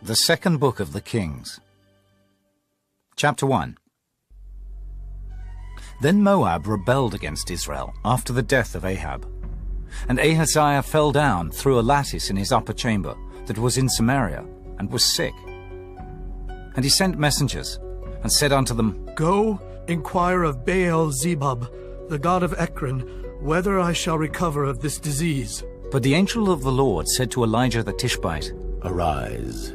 The second book of the Kings. Chapter 1. Then Moab rebelled against Israel after the death of Ahab. And Ahaziah fell down through a lattice in his upper chamber that was in Samaria, and was sick. And he sent messengers, and said unto them, Go, inquire of Baal-zebub, the god of Ekron, whether I shall recover of this disease. But the angel of the Lord said to Elijah the Tishbite, Arise,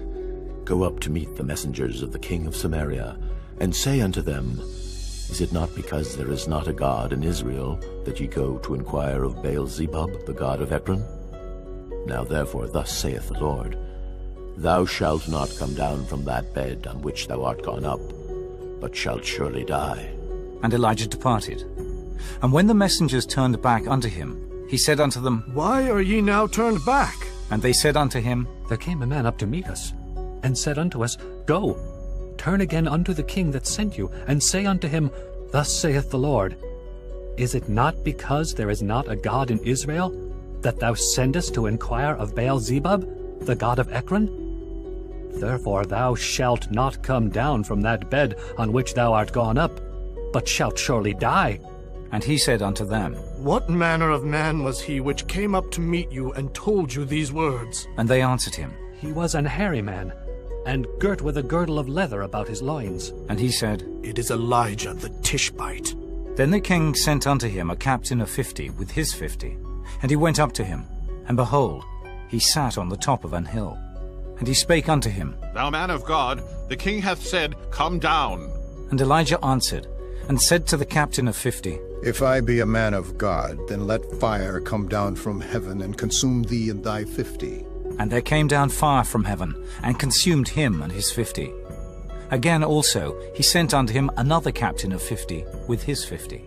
go up to meet the messengers of the king of Samaria, and say unto them, Is it not because there is not a God in Israel that ye go to inquire of Baal-zebub, the god of Ekron? Now therefore thus saith the Lord, Thou shalt not come down from that bed on which thou art gone up, but shalt surely die. And Elijah departed. And when the messengers turned back unto him, he said unto them, Why are ye now turned back? And they said unto him, There came a man up to meet us, and said unto us, Go, turn again unto the king that sent you, and say unto him, Thus saith the Lord, Is it not because there is not a God in Israel, that thou sendest to inquire of Baal-zebub, the god of Ekron? Therefore thou shalt not come down from that bed on which thou art gone up, but shalt surely die. And he said unto them, What manner of man was he which came up to meet you and told you these words? And they answered him. He was an hairy man, and girt with a girdle of leather about his loins. And he said, It is Elijah the Tishbite. Then the king sent unto him a captain of 50 with his 50. And he went up to him, and behold, he sat on the top of an hill. And he spake unto him, Thou man of God, the king hath said, Come down. And Elijah answered, and said to the captain of 50, If I be a man of God, then let fire come down from heaven and consume thee and thy 50. And there came down fire from heaven, and consumed him and his 50. Again also he sent unto him another captain of 50 with his 50.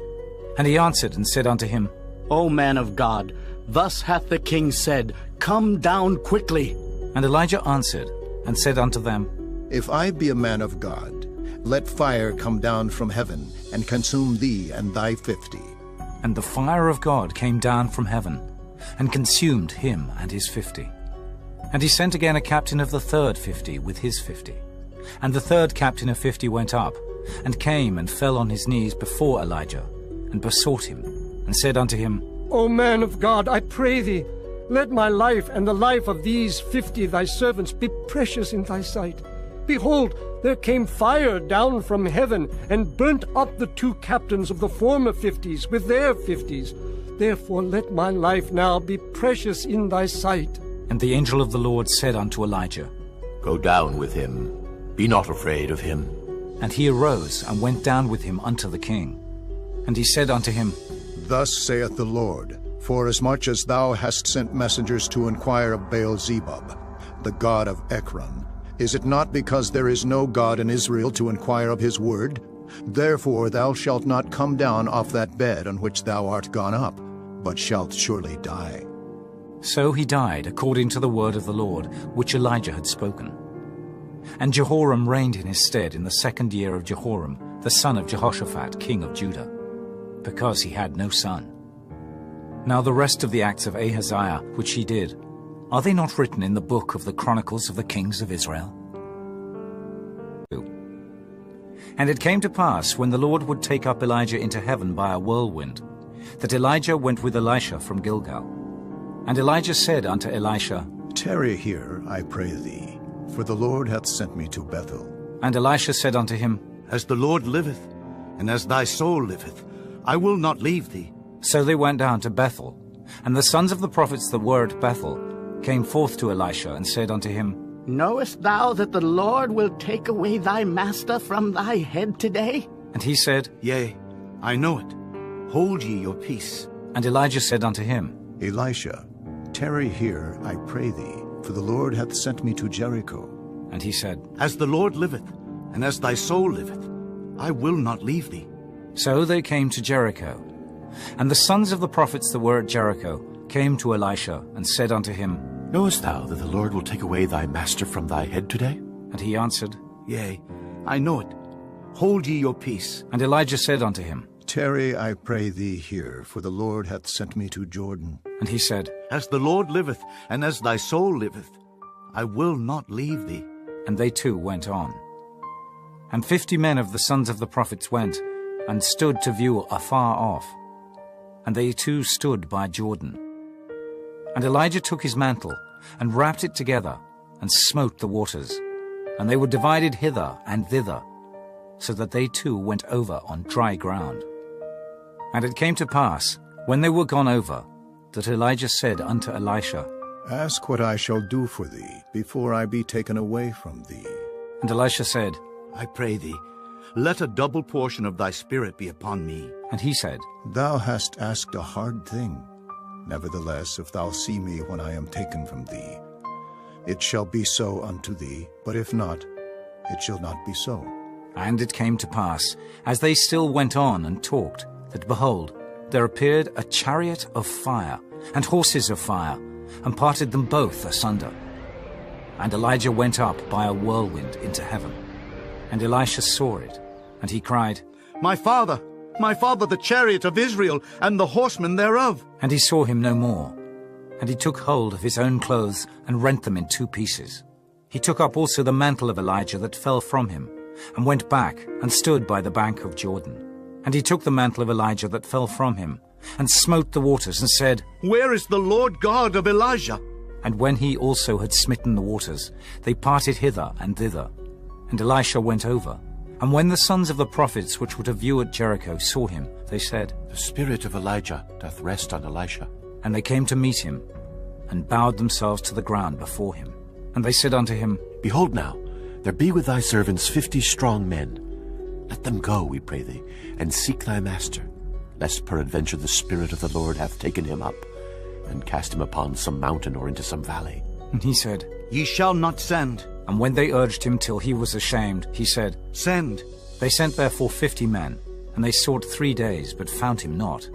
And he answered and said unto him, O man of God, thus hath the king said, Come down quickly. And Elijah answered and said unto them, If I be a man of God, let fire come down from heaven and consume thee and thy 50. And the fire of God came down from heaven, and consumed him and his 50. And he sent again a captain of the third 50 with his 50. And the third captain of 50 went up, and came and fell on his knees before Elijah, and besought him, and said unto him, O man of God, I pray thee, let my life and the life of these 50 thy servants be precious in thy sight. Behold, there came fire down from heaven, and burnt up the 2 captains of the former 50s with their 50s. Therefore let my life now be precious in thy sight. And the angel of the Lord said unto Elijah, Go down with him, be not afraid of him. And he arose and went down with him unto the king. And he said unto him, Thus saith the Lord, Forasmuch as thou hast sent messengers to inquire of Baal-zebub, the god of Ekron, is it not because there is no God in Israel to inquire of his word? Therefore thou shalt not come down off that bed on which thou art gone up, but shalt surely die. So he died according to the word of the Lord, which Elijah had spoken. And Jehoram reigned in his stead in the 2nd year of Jehoram, the son of Jehoshaphat, king of Judah, because he had no son. Now the rest of the acts of Ahaziah, which he did, are they not written in the book of the Chronicles of the Kings of Israel? And it came to pass, when the Lord would take up Elijah into heaven by a whirlwind, that Elijah went with Elisha from Gilgal. And Elijah said unto Elisha, Tarry here, I pray thee, for the Lord hath sent me to Bethel. And Elisha said unto him, As the Lord liveth, and as thy soul liveth, I will not leave thee. So they went down to Bethel. And the sons of the prophets that were at Bethel came forth to Elisha, and said unto him, Knowest thou that the Lord will take away thy master from thy head today? And he said, Yea, I know it. Hold ye your peace. And Elijah said unto him, Elisha, tarry here, I pray thee, for the Lord hath sent me to Jericho. And he said, As the Lord liveth, and as thy soul liveth, I will not leave thee. So they came to Jericho. And the sons of the prophets that were at Jericho came to Elisha, and said unto him, Knowest thou that the Lord will take away thy master from thy head today? And he answered, Yea, I know it. Hold ye your peace. And Elijah said unto him, Tarry, I pray thee here, for the Lord hath sent me to Jordan. And he said, As the Lord liveth, and as thy soul liveth, I will not leave thee. and they too went on. And 50 men of the sons of the prophets went, and stood to view afar off. And they too stood by Jordan. And Elijah took his mantle, and wrapped it together, and smote the waters. And they were divided hither and thither, so that they too went over on dry ground. And it came to pass, when they were gone over, that Elijah said unto Elisha, Ask what I shall do for thee, before I be taken away from thee. And Elisha said, I pray thee, let a double portion of thy spirit be upon me. and he said, Thou hast asked a hard thing. Nevertheless, if thou see me when I am taken from thee, it shall be so unto thee, but if not, it shall not be so. And it came to pass, as they still went on and talked, that behold, there appeared a chariot of fire, and horses of fire, and parted them both asunder. And Elijah went up by a whirlwind into heaven. And Elisha saw it, and he cried, My father, the chariot of Israel, and the horsemen thereof. And he saw him no more. And he took hold of his own clothes, and rent them in 2 pieces. He took up also the mantle of Elijah that fell from him, and went back, and stood by the bank of Jordan. And he took the mantle of Elijah that fell from him, and smote the waters, and said, Where is the Lord God of Elijah? And when he also had smitten the waters, they parted hither and thither. And Elisha went over. And when the sons of the prophets which were to view at Jericho saw him, they said, The spirit of Elijah doth rest on Elisha. And they came to meet him, and bowed themselves to the ground before him. And they said unto him, Behold now, there be with thy servants 50 strong men. Let them go, we pray thee, and seek thy master, lest peradventure the Spirit of the Lord hath taken him up, and cast him upon some mountain or into some valley. And he said, Ye shall not send. And when they urged him till he was ashamed, he said, Send. They sent therefore 50 men, and they sought 3 days, but found him not.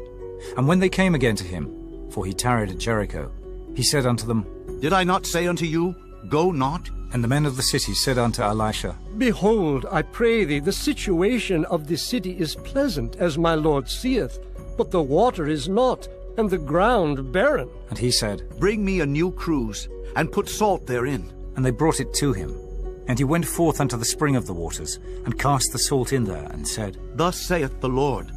And when they came again to him, for he tarried at Jericho, he said unto them, Did I not say unto you, Go not? And the men of the city said unto Elisha, Behold, I pray thee, the situation of this city is pleasant, as my Lord seeth, but the water is not, and the ground barren. And he said, Bring me a new cruse, and put salt therein. And they brought it to him. And he went forth unto the spring of the waters, and cast the salt in there, and said, Thus saith the Lord,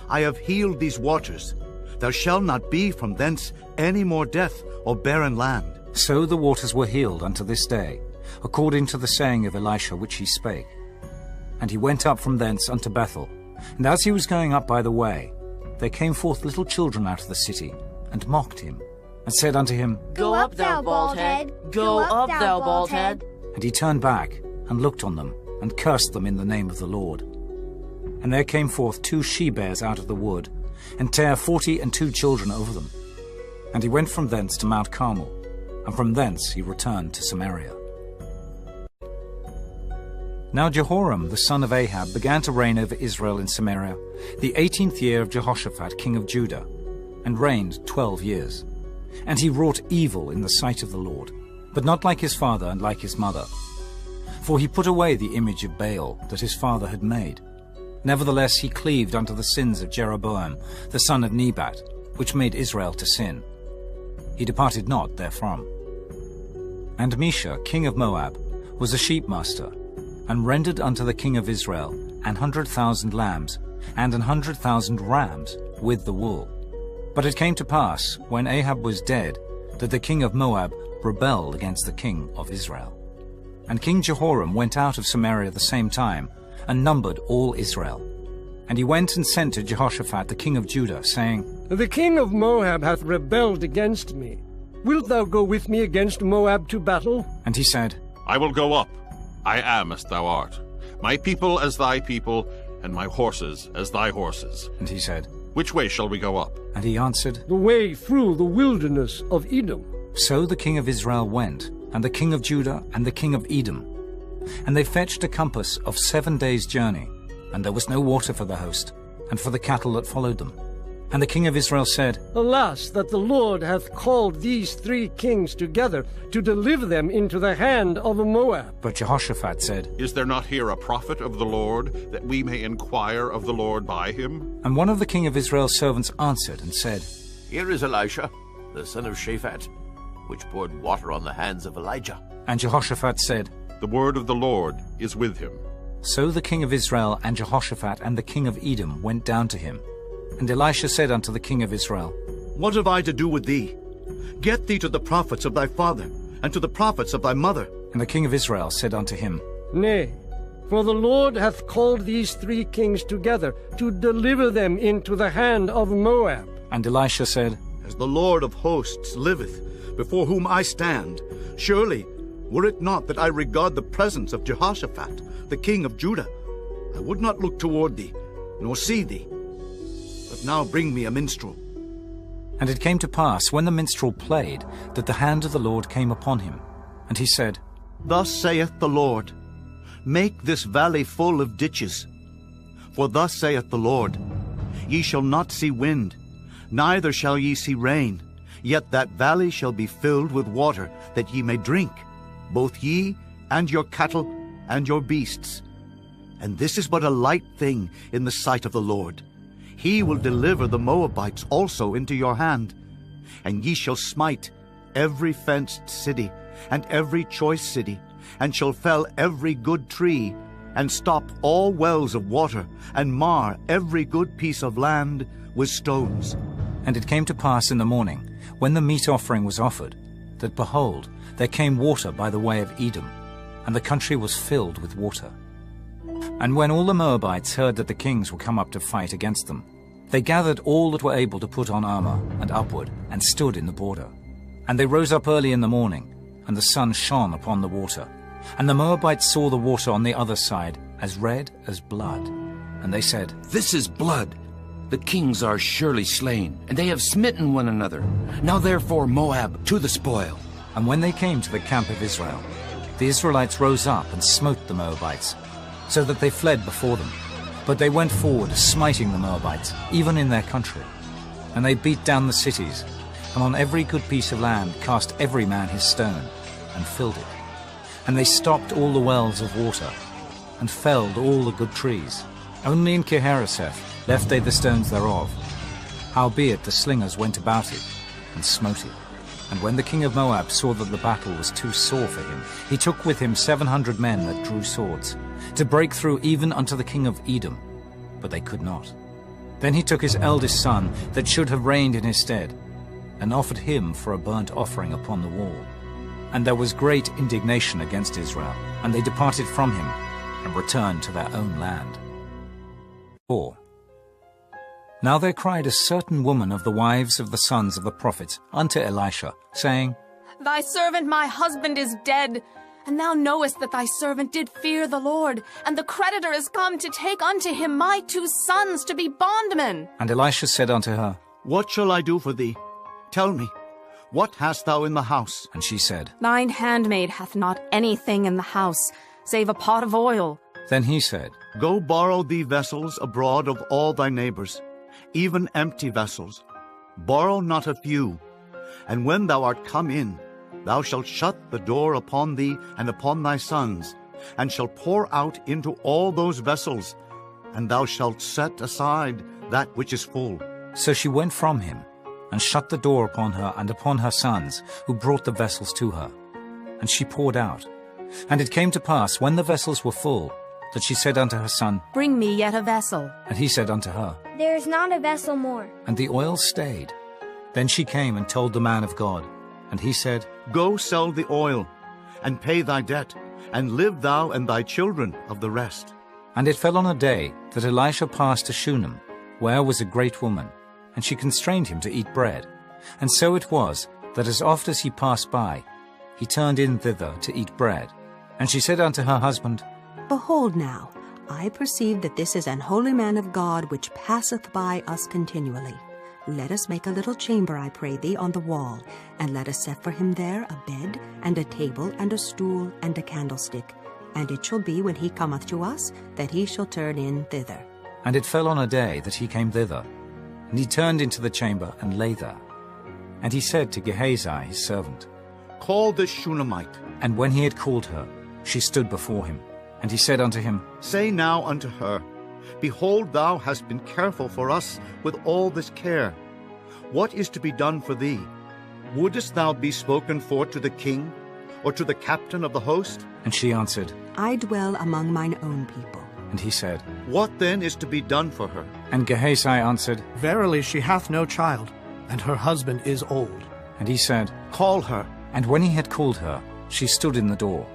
I have healed these waters. There shall not be from thence any more death or barren land. So the waters were healed unto this day, according to the saying of Elisha which he spake. And he went up from thence unto Bethel. And as he was going up by the way, there came forth little children out of the city, and mocked him, and said unto him, Go up, thou bald head! Go up, thou bald head! And he turned back, and looked on them, and cursed them in the name of the Lord. And there came forth 2 she-bears out of the wood, and bare 42 children over them. And he went from thence to Mount Carmel, and from thence he returned to Samaria. Now Jehoram the son of Ahab began to reign over Israel in Samaria, the 18th year of Jehoshaphat king of Judah, and reigned 12 years. And he wrought evil in the sight of the Lord, but not like his father and like his mother. For he put away the image of Baal that his father had made. Nevertheless he cleaved unto the sins of Jeroboam the son of Nebat, which made Israel to sin. He departed not therefrom. And Mesha king of Moab was a sheepmaster, and rendered unto the king of Israel 100,000 lambs, and 100,000 rams with the wool. But it came to pass, when Ahab was dead, that the king of Moab rebelled against the king of Israel. And King Jehoram went out of Samaria the same time, and numbered all Israel. And he went and sent to Jehoshaphat the king of Judah, saying, The king of Moab hath rebelled against me. Wilt thou go with me against Moab to battle? And he said, I will go up. I am as thou art. My people as thy people, and my horses as thy horses. And he said, Which way shall we go up? And he answered, The way through the wilderness of Edom. So the king of Israel went, and the king of Judah, and the king of Edom. And they fetched a compass of 7 days' journey, and there was no water for the host, and for the cattle that followed them. And the king of Israel said, Alas, that the Lord hath called these 3 kings together to deliver them into the hand of Moab. But Jehoshaphat said, Is there not here a prophet of the Lord, that we may inquire of the Lord by him? And one of the king of Israel's servants answered and said, Here is Elisha, the son of Shaphat, which poured water on the hands of Elijah. And Jehoshaphat said, The word of the Lord is with him. So the king of Israel and Jehoshaphat and the king of Edom went down to him. And Elisha said unto the king of Israel, What have I to do with thee? Get thee to the prophets of thy father, and to the prophets of thy mother. And the king of Israel said unto him, Nay, for the Lord hath called these 3 kings together to deliver them into the hand of Moab. And Elisha said, As the Lord of hosts liveth, before whom I stand, surely, were it not that I regard the presence of Jehoshaphat, the king of Judah, I would not look toward thee, nor see thee. But now bring me a minstrel. And it came to pass, when the minstrel played, that the hand of the Lord came upon him. And he said, Thus saith the Lord, Make this valley full of ditches. For thus saith the Lord, Ye shall not see wind, neither shall ye see rain, yet that valley shall be filled with water, that ye may drink, both ye and your cattle and your beasts. And this is but a light thing in the sight of the Lord. He will deliver the Moabites also into your hand. And ye shall smite every fenced city, and every choice city, and shall fell every good tree, and stop all wells of water, and mar every good piece of land with stones. And it came to pass in the morning, when the meat offering was offered, that, behold, there came water by the way of Edom, and the country was filled with water. And when all the Moabites heard that the kings were come up to fight against them, they gathered all that were able to put on armor, and upward, and stood in the border. And they rose up early in the morning, and the sun shone upon the water. And the Moabites saw the water on the other side as red as blood. And they said, This is blood. The kings are surely slain, and they have smitten one another. Now therefore, Moab, to the spoil. And when they came to the camp of Israel, the Israelites rose up and smote the Moabites, so that they fled before them. But they went forward, smiting the Moabites, even in their country. And they beat down the cities, and on every good piece of land cast every man his stone, and filled it. And they stopped all the wells of water, and felled all the good trees. Only in Kirharaseth left they the stones thereof. Howbeit the slingers went about it, and smote it. And when the king of Moab saw that the battle was too sore for him, he took with him 700 men that drew swords, to break through even unto the king of Edom, but they could not. Then he took his eldest son, that should have reigned in his stead, and offered him for a burnt offering upon the wall. And there was great indignation against Israel, and they departed from him, and returned to their own land. 4. Now there cried a certain woman of the wives of the sons of the prophets unto Elisha, saying, Thy servant my husband is dead, and thou knowest that thy servant did fear the Lord, and the creditor is come to take unto him my 2 sons to be bondmen. And Elisha said unto her, What shall I do for thee? Tell me, what hast thou in the house? And she said, Thine handmaid hath not anything in the house, save a pot of oil. Then he said, Go borrow thee vessels abroad of all thy neighbors, even empty vessels. Borrow not a few. And when thou art come in, thou shalt shut the door upon thee and upon thy sons, and shalt pour out into all those vessels, and thou shalt set aside that which is full. So she went from him, and shut the door upon her and upon her sons, who brought the vessels to her. And she poured out. And it came to pass, when the vessels were full, that she said unto her son, Bring me yet a vessel. And he said unto her, There is not a vessel more. And the oil stayed. Then she came and told the man of God. And he said, Go sell the oil, and pay thy debt, and live thou and thy children of the rest. And it fell on a day that Elisha passed to Shunem, where was a great woman, and she constrained him to eat bread. And so it was, that as oft as he passed by, he turned in thither to eat bread. And she said unto her husband, Behold now, I perceive that this is an holy man of God, which passeth by us continually. Let us make a little chamber, I pray thee, on the wall, and let us set for him there a bed, and a table, and a stool, and a candlestick. And it shall be, when he cometh to us, that he shall turn in thither. And it fell on a day that he came thither. And he turned into the chamber, and lay there. And he said to Gehazi his servant, Call this Shunammite. And when he had called her, she stood before him. And he said unto him, Say now unto her, Behold, thou hast been careful for us with all this care. What is to be done for thee? Wouldest thou be spoken for to the king? or to the captain of the host? And she answered, I dwell among mine own people. And he said, What then is to be done for her? And Gehazi answered, Verily she hath no child, and her husband is old. And he said, Call her. And when he had called her, she stood in the door.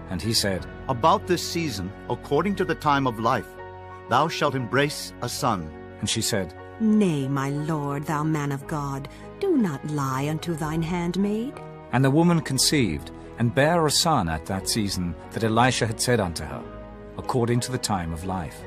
And he said, About this season, according to the time of life, thou shalt embrace a son. And she said, Nay, my lord, thou man of God, do not lie unto thine handmaid. And the woman conceived, and bare a son at that season that Elisha had said unto her, according to the time of life.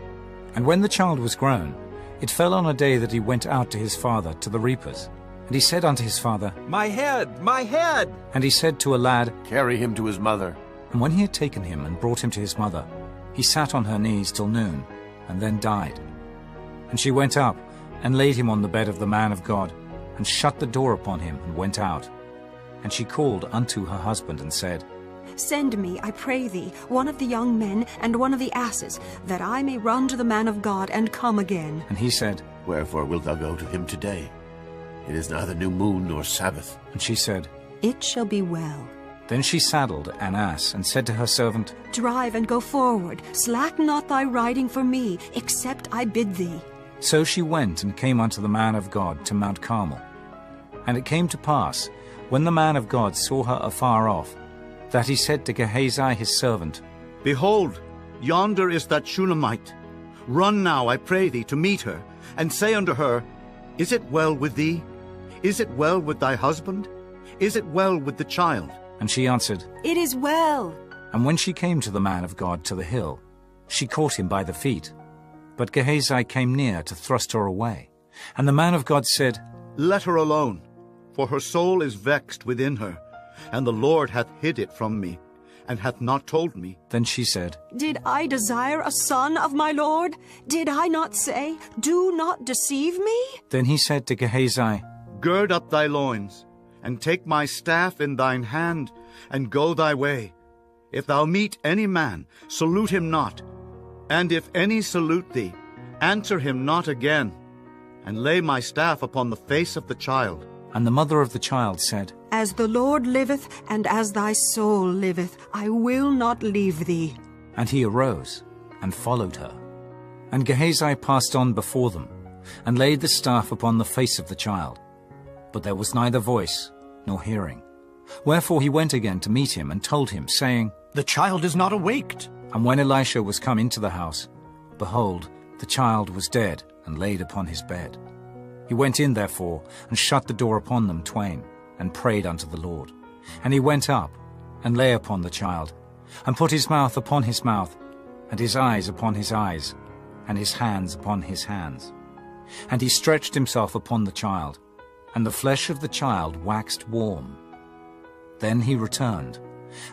And when the child was grown, it fell on a day that he went out to his father to the reapers. And he said unto his father, My head, my head! And he said to a lad, Carry him to his mother. And when he had taken him and brought him to his mother, he sat on her knees till noon, and then died. And she went up, and laid him on the bed of the man of God, and shut the door upon him, and went out. And she called unto her husband, and said, Send me, I pray thee, one of the young men, and one of the asses, that I may run to the man of God, and come again. And he said, Wherefore wilt thou go to him today? It is neither new moon nor Sabbath. And she said, It shall be well. Then she saddled an ass, and said to her servant, Drive and go forward, slack not thy riding for me, except I bid thee. So she went and came unto the man of God to Mount Carmel. And it came to pass, when the man of God saw her afar off, that he said to Gehazi his servant, Behold, yonder is that Shunammite. Run now, I pray thee, to meet her, and say unto her, Is it well with thee? Is it well with thy husband? Is it well with the child? And she answered, It is well. And when she came to the man of God to the hill, she caught him by the feet. But Gehazi came near to thrust her away. And the man of God said, Let her alone, for her soul is vexed within her, and the Lord hath hid it from me, and hath not told me. Then she said, Did I desire a son of my Lord? Did I not say, Do not deceive me? Then he said to Gehazi, Gird up thy loins, and take my staff in thine hand, and go thy way. If thou meet any man, salute him not. And if any salute thee, answer him not again. And lay my staff upon the face of the child. And the mother of the child said, As the Lord liveth, and as thy soul liveth, I will not leave thee. And he arose, and followed her. And Gehazi passed on before them, and laid the staff upon the face of the child. But there was neither voice, nor hearing. Wherefore he went again to meet him, and told him, saying, The child is not awaked. And when Elisha was come into the house, behold, the child was dead, and laid upon his bed. He went in therefore, and shut the door upon them twain, and prayed unto the Lord. And he went up, and lay upon the child, and put his mouth upon his mouth, and his eyes upon his eyes, and his hands upon his hands. And he stretched himself upon the child, and the flesh of the child waxed warm. Then he returned,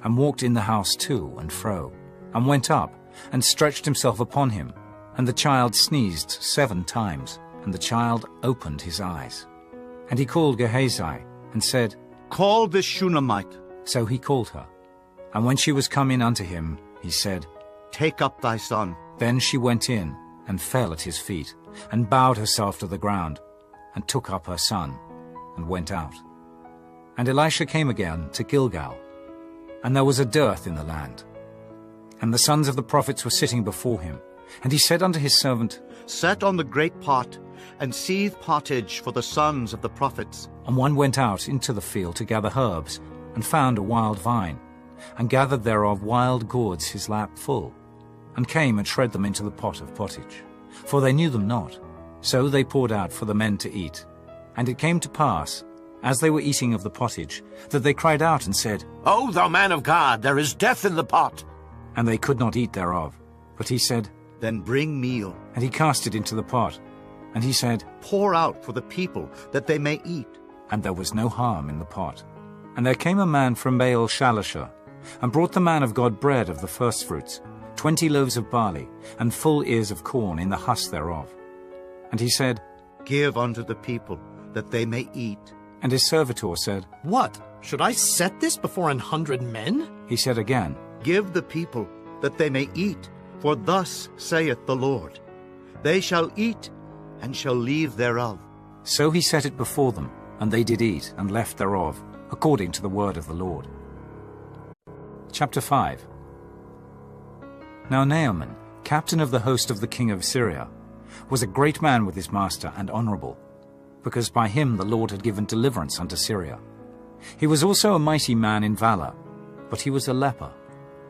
and walked in the house to and fro, and went up, and stretched himself upon him. And the child sneezed 7 times, and the child opened his eyes. And he called Gehazi, and said, Call this Shunammite. So he called her. And when she was come in unto him, he said, Take up thy son. Then she went in, and fell at his feet, and bowed herself to the ground, and took up her son, and went out. And Elisha came again to Gilgal, and there was a dearth in the land. And the sons of the prophets were sitting before him. And he said unto his servant, Set on the great pot, and seethe pottage for the sons of the prophets. And one went out into the field to gather herbs, and found a wild vine, and gathered thereof wild gourds his lap full, and came and shred them into the pot of pottage. For they knew them not. So they poured out for the men to eat. And it came to pass, as they were eating of the pottage, that they cried out and said, O thou man of God, there is death in the pot. And they could not eat thereof. But he said, Then bring meal. And he cast it into the pot. And he said, Pour out for the people, that they may eat. And there was no harm in the pot. And there came a man from Baal Shalisha, and brought the man of God bread of the firstfruits, 20 loaves of barley, and full ears of corn in the husk thereof. And he said, Give unto the people, that they may eat. And his servitor said, What? Should I set this before 100 men? He said again, Give the people, that they may eat. For thus saith the Lord, They shall eat, and shall leave thereof. So he set it before them, and they did eat, and left thereof, according to the word of the Lord. Chapter 5. Now Naaman, captain of the host of the king of Syria, was a great man with his master and honorable, because by him the Lord had given deliverance unto Syria. He was also a mighty man in valor, but he was a leper.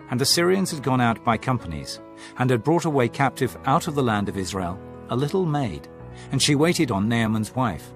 And the Syrians had gone out by companies, and had brought away captive out of the land of Israel a little maid, and she waited on Naaman's wife.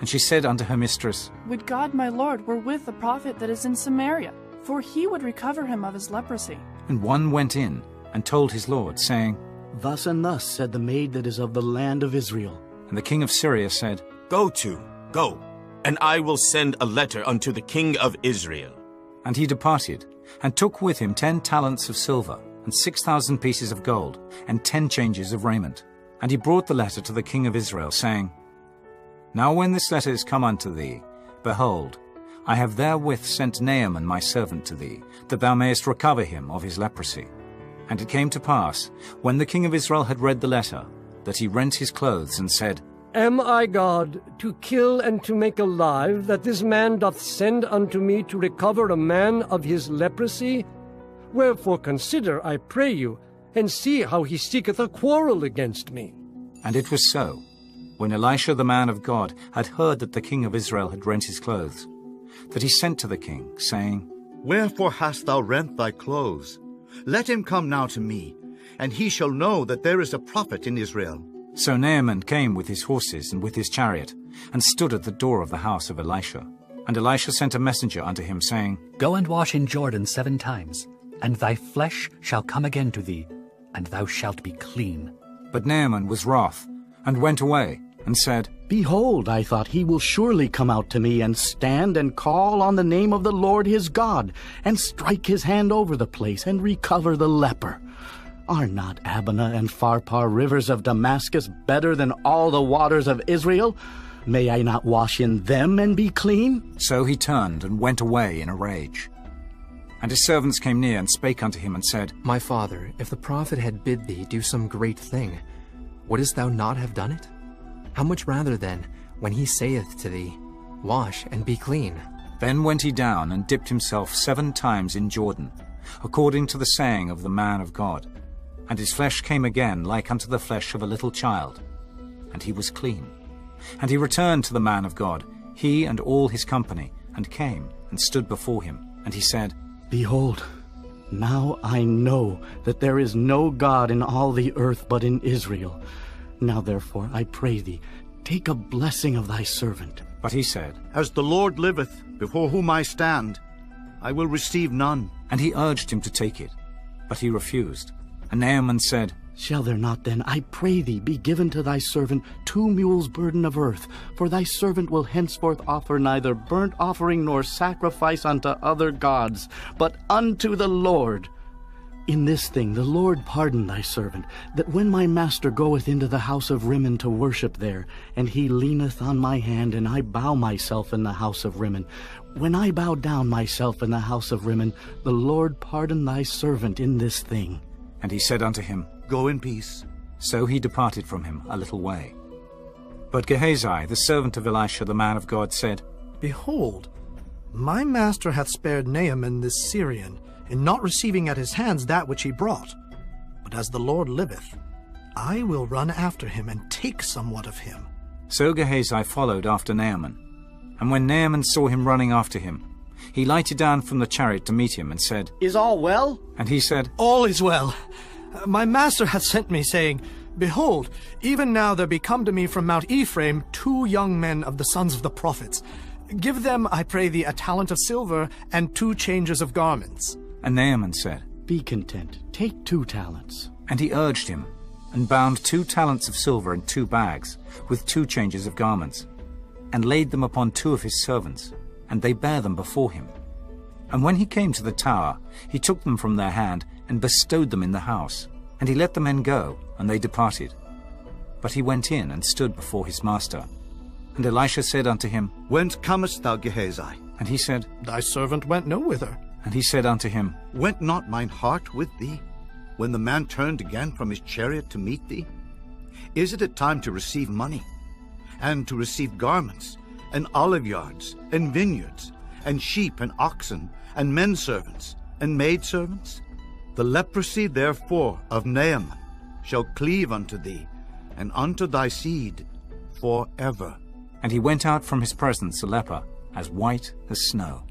And she said unto her mistress, Would God my Lord were with the prophet that is in Samaria, for he would recover him of his leprosy. And one went in, and told his lord, saying, Thus and thus said the maid that is of the land of Israel. And the king of Syria said, Go, and I will send a letter unto the king of Israel. And he departed, and took with him 10 talents of silver, and 6,000 pieces of gold, and 10 changes of raiment. And he brought the letter to the king of Israel, saying, Now when this letter is come unto thee, behold, I have therewith sent Naaman my servant to thee, that thou mayest recover him of his leprosy. And it came to pass, when the king of Israel had read the letter, that he rent his clothes, and said, Am I God, to kill and to make alive, that this man doth send unto me to recover a man of his leprosy? Wherefore consider, I pray you, and see how he seeketh a quarrel against me. And it was so, when Elisha the man of God had heard that the king of Israel had rent his clothes, that he sent to the king, saying, Wherefore hast thou rent thy clothes? Let him come now to me, and he shall know that there is a prophet in Israel. So Naaman came with his horses and with his chariot, and stood at the door of the house of Elisha. And Elisha sent a messenger unto him, saying, Go and wash in Jordan 7 times, and thy flesh shall come again to thee, and thou shalt be clean. But Naaman was wroth, and went away, and said, Behold, I thought he will surely come out to me, and stand and call on the name of the Lord his God, and strike his hand over the place, and recover the leper. Are not Abana and Pharpar rivers of Damascus better than all the waters of Israel? May I not wash in them and be clean? So he turned and went away in a rage. And his servants came near and spake unto him, and said, My father, if the prophet had bid thee do some great thing, wouldest thou not have done it? How much rather then, when he saith to thee, Wash and be clean? Then went he down and dipped himself 7 times in Jordan, according to the saying of the man of God. And his flesh came again like unto the flesh of a little child, and he was clean. And he returned to the man of God, he and all his company, and came and stood before him. And he said, Behold, now I know that there is no God in all the earth but in Israel. Now therefore, I pray thee, take a blessing of thy servant. But he said, As the Lord liveth, before whom I stand, I will receive none. And he urged him to take it, but he refused. And Naaman said, Shall there not then, I pray thee, be given to thy servant 2 mules' burden of earth? For thy servant will henceforth offer neither burnt offering nor sacrifice unto other gods, but unto the Lord. In this thing the Lord pardon thy servant, that when my master goeth into the house of Rimmon to worship there, and he leaneth on my hand, and I bow myself in the house of Rimmon, when I bow down myself in the house of Rimmon, the Lord pardon thy servant in this thing. And he said unto him, Go in peace. So he departed from him a little way. But Gehazi, the servant of Elisha the man of God, said, Behold, my master hath spared Naaman this Syrian, in not receiving at his hands that which he brought. But as the Lord liveth, I will run after him, and take somewhat of him. So Gehazi followed after Naaman. And when Naaman saw him running after him, he lighted down from the chariot to meet him, and said, Is all well? And he said, All is well. My master hath sent me, saying, Behold, even now there be come to me from Mount Ephraim 2 young men of the sons of the prophets. Give them, I pray thee, a talent of silver, and 2 changes of garments. And Naaman said, Be content, take 2 talents. And he urged him, and bound 2 talents of silver in 2 bags, with 2 changes of garments, and laid them upon 2 of his servants, and they bare them before him. And when he came to the tower, he took them from their hand, and bestowed them in the house. And he let the men go, and they departed. But he went in and stood before his master. And Elisha said unto him, Whence comest thou, Gehazi? And he said, Thy servant went no whither. And he said unto him, Went not mine heart with thee, when the man turned again from his chariot to meet thee? Is it a time to receive money, and to receive garments, and olive yards, and vineyards, and sheep, and oxen, and men servants, and maidservants? The leprosy therefore of Naaman shall cleave unto thee, and unto thy seed forever. And he went out from his presence a leper, as white as snow.